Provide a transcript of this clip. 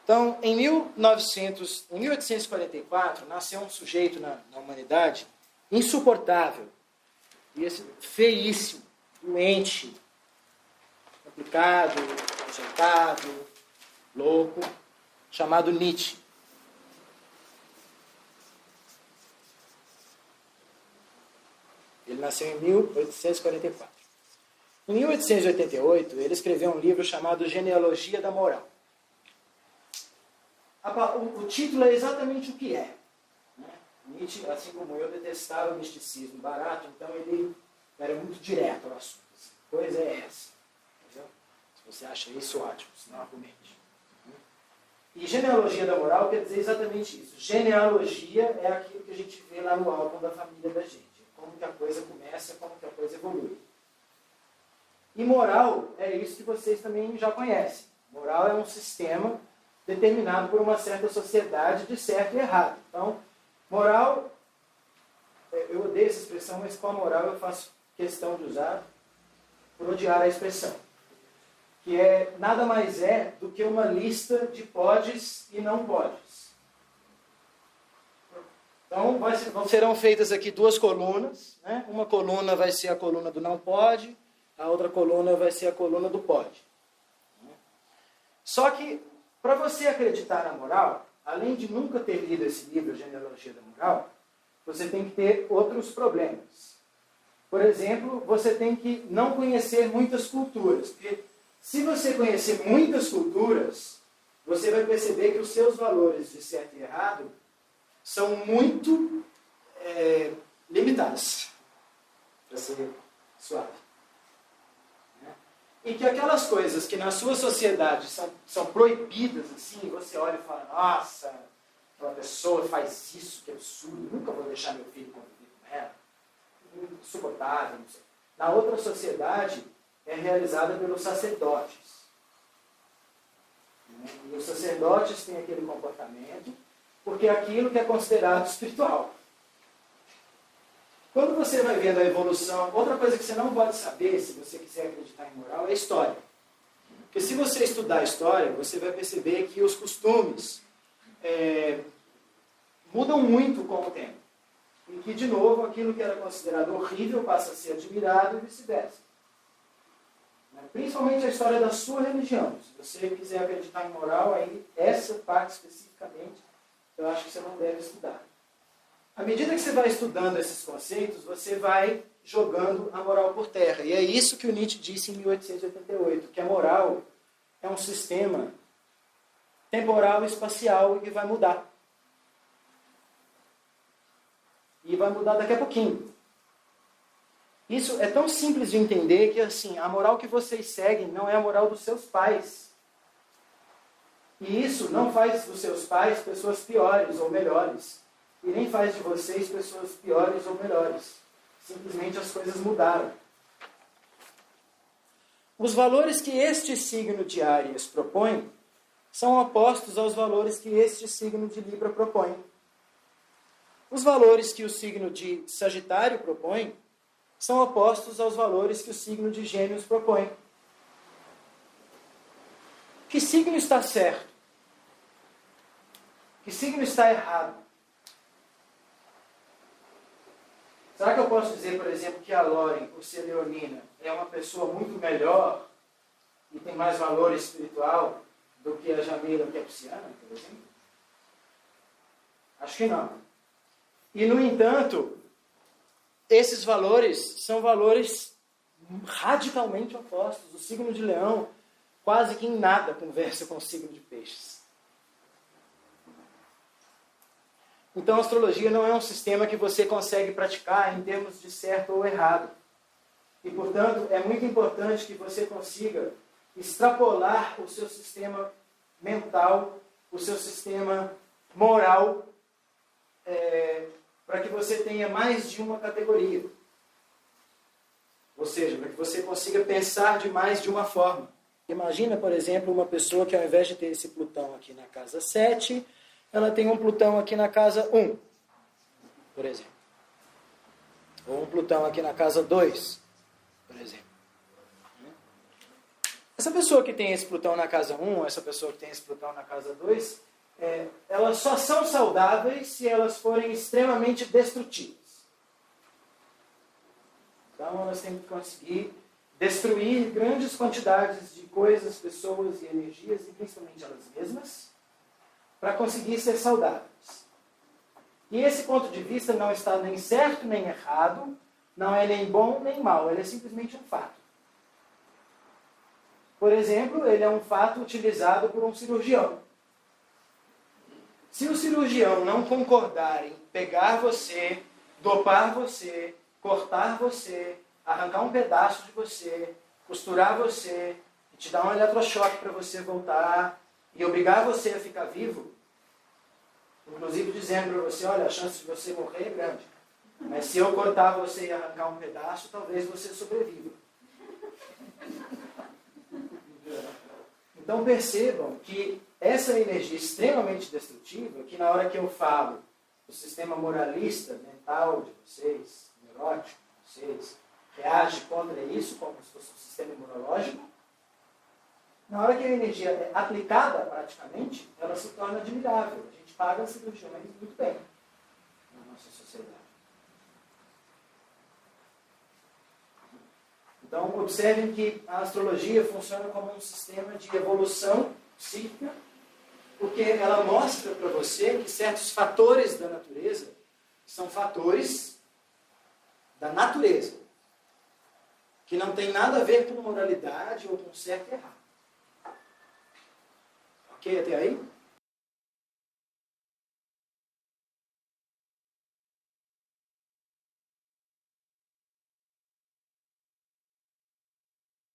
Então, em 1844, nasceu um sujeito na humanidade insuportável, feíssimo, doente, complicado, ajeitado, louco, chamado Nietzsche. Ele nasceu em 1844. Em 1888, ele escreveu um livro chamado Genealogia da Moral. O título é exatamente o que é. Né? Nietzsche, assim como eu, detestava o misticismo barato, então ele era muito direto ao assunto. A coisa é essa. Entendeu? Se você acha isso, ótimo, senão argumente. E genealogia da moral quer dizer exatamente isso. Genealogia é aquilo que a gente vê lá no álbum da família da gente. Como que a coisa começa, como que a coisa evolui. E moral é isso que vocês também já conhecem. Moral é um sistema determinado por uma certa sociedade de certo e errado. Então, moral, eu odeio essa expressão, mas com a moral eu faço questão de usar por odiar a expressão. Que nada mais é do que uma lista de podes e não podes. Então, serão feitas aqui duas colunas. Né? Uma coluna vai ser a coluna do não pode, a outra coluna vai ser a coluna do pode. Só que, para você acreditar na moral, além de nunca ter lido esse livro, Genealogia da Moral, você tem que ter outros problemas. Por exemplo, você tem que não conhecer muitas culturas. Porque se você conhecer muitas culturas, você vai perceber que os seus valores de certo e errado são muito limitados, para ser suave. E que aquelas coisas que na sua sociedade são proibidas, assim, você olha e fala, nossa, aquela pessoa faz isso, que absurdo, nunca vou deixar meu filho conviver com ela, insuportável, não sei. Na outra sociedade, é realizada pelos sacerdotes. E os sacerdotes têm aquele comportamento, porque é aquilo que é considerado espiritual. Quando você vai vendo a evolução, outra coisa que você não pode saber, se você quiser acreditar em moral, é a história. Porque se você estudar a história, você vai perceber que os costumes mudam muito com o tempo. E que, de novo, aquilo que era considerado horrível passa a ser admirado e vice-versa. Principalmente a história da sua religião. Se você quiser acreditar em moral, aí essa parte especificamente, eu acho que você não deve estudar. À medida que você vai estudando esses conceitos, você vai jogando a moral por terra. E é isso que o Nietzsche disse em 1888, que a moral é um sistema temporal e espacial e que vai mudar. E vai mudar daqui a pouquinho. Isso é tão simples de entender que assim, a moral que vocês seguem não é a moral dos seus pais. E isso não faz dos seus pais pessoas piores ou melhores. E nem faz de vocês pessoas piores ou melhores. Simplesmente as coisas mudaram. Os valores que este signo de Áries propõe são opostos aos valores que este signo de Libra propõe. Os valores que o signo de Sagitário propõe são opostos aos valores que o signo de Gêmeos propõe. Que signo está certo? Que signo está errado? Será que eu posso dizer, por exemplo, que a Lauren, por ser leonina, é uma pessoa muito melhor e tem mais valor espiritual do que a Jamila, que é pisciana, por exemplo? Acho que não. E, no entanto, esses valores são valores radicalmente opostos. O signo de Leão quase que em nada conversa com o signo de Peixes. Então, a astrologia não é um sistema que você consegue praticar em termos de certo ou errado. E, portanto, é muito importante que você consiga extrapolar o seu sistema mental, o seu sistema moral, para que você tenha mais de uma categoria. Ou seja, para que você consiga pensar de mais de uma forma. Imagina, por exemplo, uma pessoa que ao invés de ter esse Plutão aqui na casa 7, ela tem um Plutão aqui na casa 1, por exemplo. Ou um Plutão aqui na casa 2, por exemplo. Essa pessoa que tem esse Plutão na casa 1, essa pessoa que tem esse Plutão na casa 2, elas só são saudáveis se elas forem extremamente destrutivas. Então elas têm que conseguir destruir grandes quantidades de coisas, pessoas e energias, e principalmente elas mesmas, para conseguir ser saudáveis. E esse ponto de vista não está nem certo nem errado, não é nem bom nem mal, ele é simplesmente um fato. Por exemplo, ele é um fato utilizado por um cirurgião. Se o cirurgião não concordar em pegar você, dopar você, cortar você, arrancar um pedaço de você, costurar você, e te dar um eletrochoque para você voltar, e obrigar você a ficar vivo, inclusive dizendo para você, olha, a chance de você morrer é grande, mas se eu cortar você e arrancar um pedaço, talvez você sobreviva. Então percebam que essa energia extremamente destrutiva, que na hora que eu falo do sistema moralista, mental de vocês, neurótico de vocês, reage contra isso como se fosse um sistema imunológico, na hora que a energia é aplicada praticamente, ela se torna admirável. A gente paga cirurgiões muito bem na nossa sociedade. Então, observem que a astrologia funciona como um sistema de evolução psíquica, porque ela mostra para você que certos fatores da natureza são fatores da natureza, que não tem nada a ver com moralidade ou com certo e errado. Ok até aí?